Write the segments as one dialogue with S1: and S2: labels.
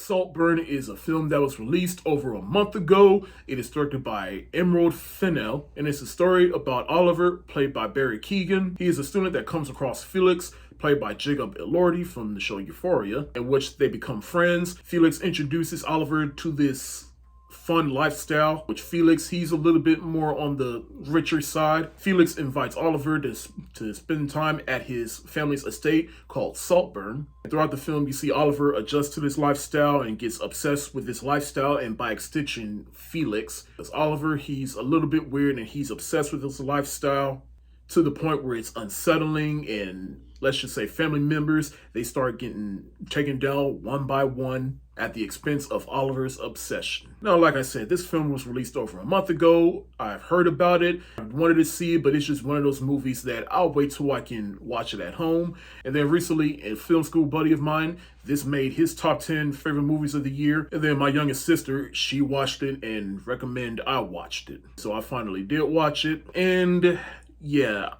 S1: Saltburn is a film that was released over a month ago. It is directed by Emerald Fennell, and it's a story about Oliver, played by Barry Keoghan. He is a student that comes across Felix, played by Jacob Elordi from the show Euphoria, in which they become friends. Felix introduces Oliver to this fun lifestyle, which Felix, he's a little bit more on the richer side. Felix invites Oliver to spend time at his family's estate called Saltburn. And throughout the film, you see Oliver adjust to this lifestyle and gets obsessed with this lifestyle, and by extension, Felix. Because Oliver, he's a little bit weird and he's obsessed with this lifestyle to the point where it's unsettling, and let's just say family members, they start getting taken down one by one at the expense of Oliver's obsession. Now, like I said, this film was released over a month ago. I've heard about it. I wanted to see it, but it's just one of those movies that I'll wait till I can watch it at home. And then recently, a film school buddy of mine, this made his top 10 favorite movies of the year. And then my youngest sister, she watched it and recommended I watched it. So I finally did watch it. And yeah,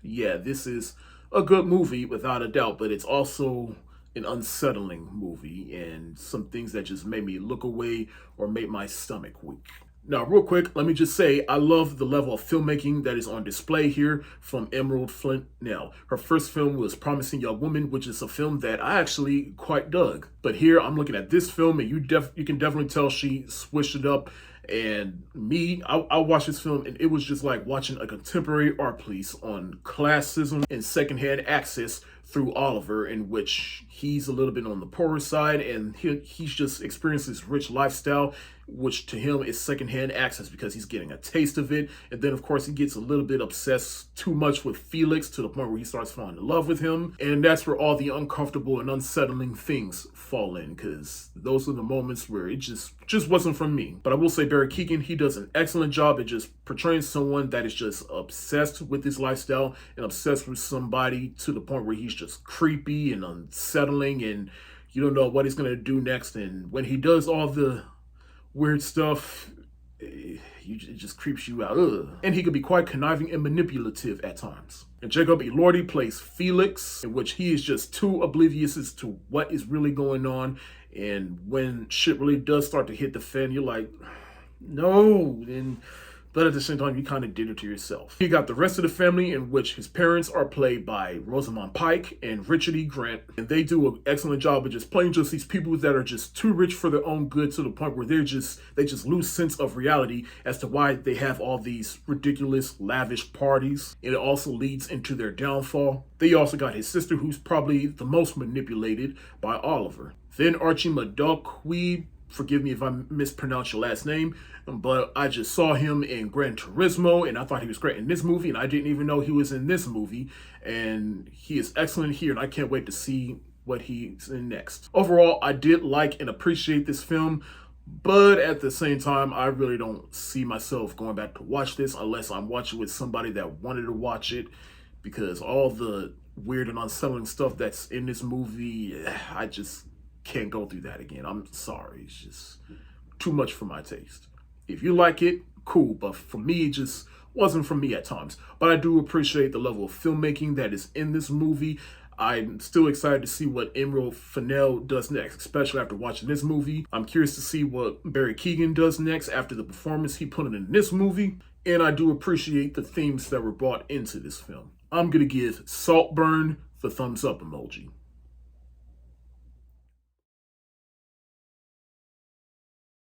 S1: this is a good movie without a doubt, but it's also an unsettling movie and some things that just made me look away or made my stomach weak. Now, real quick, let me just say, I love the level of filmmaking that is on display here from Emerald Fennell. Her first film was Promising Young Woman, which is a film that I actually quite dug. But here, I'm looking at this film, and you can definitely tell she switched it up. And me, I watched this film, and it was just like watching a contemporary art piece on classism and secondhand access through Oliver, in which he's a little bit on the poorer side, and he's just experienced this rich lifestyle, which to him is secondhand access because he's getting a taste of it. And then, of course, he gets a little bit obsessed too much with Felix to the point where he starts falling in love with him. And that's where all the uncomfortable and unsettling things fall in, because those are the moments where it just wasn't for me. But I will say Barry Keoghan, he does an excellent job at just portraying someone that is just obsessed with this lifestyle and obsessed with somebody to the point where he's just creepy and unsettling, and you don't know what he's going to do next. And when he does all the weird stuff, it just creeps you out. Ugh. And he could be quite conniving and manipulative at times. And Jacob Elordi plays Felix, in which he is just too oblivious as to what is really going on. And when shit really does start to hit the fan, you're like, no. But at the same time, you kind of did it to yourself. You got the rest of the family, in which his parents are played by Rosamund Pike and Richard E. Grant. And they do an excellent job of just playing just these people that are just too rich for their own good, to the point where they just lose sense of reality as to why they have all these ridiculous, lavish parties. And it also leads into their downfall. They also got his sister, who's probably the most manipulated by Oliver. Then Archie Madokwe, forgive me if I mispronounce your last name, but I just saw him in Gran Turismo, and I thought he was great in this movie, and I didn't even know he was in this movie, and he is excellent here, and I can't wait to see what he's in next. Overall, I did like and appreciate this film, but at the same time, I really don't see myself going back to watch this unless I'm watching with somebody that wanted to watch it, because all the weird and unsettling stuff that's in this movie, I just can't go through that again. I'm sorry. It's just too much for my taste. If you like it, cool. But for me, it just wasn't for me at times. But I do appreciate the level of filmmaking that is in this movie. I'm still excited to see what Emerald Fennell does next, especially after watching this movie. I'm curious to see what Barry Keoghan does next after the performance he put in this movie. And I do appreciate the themes that were brought into this film. I'm going to give Saltburn the thumbs up emoji.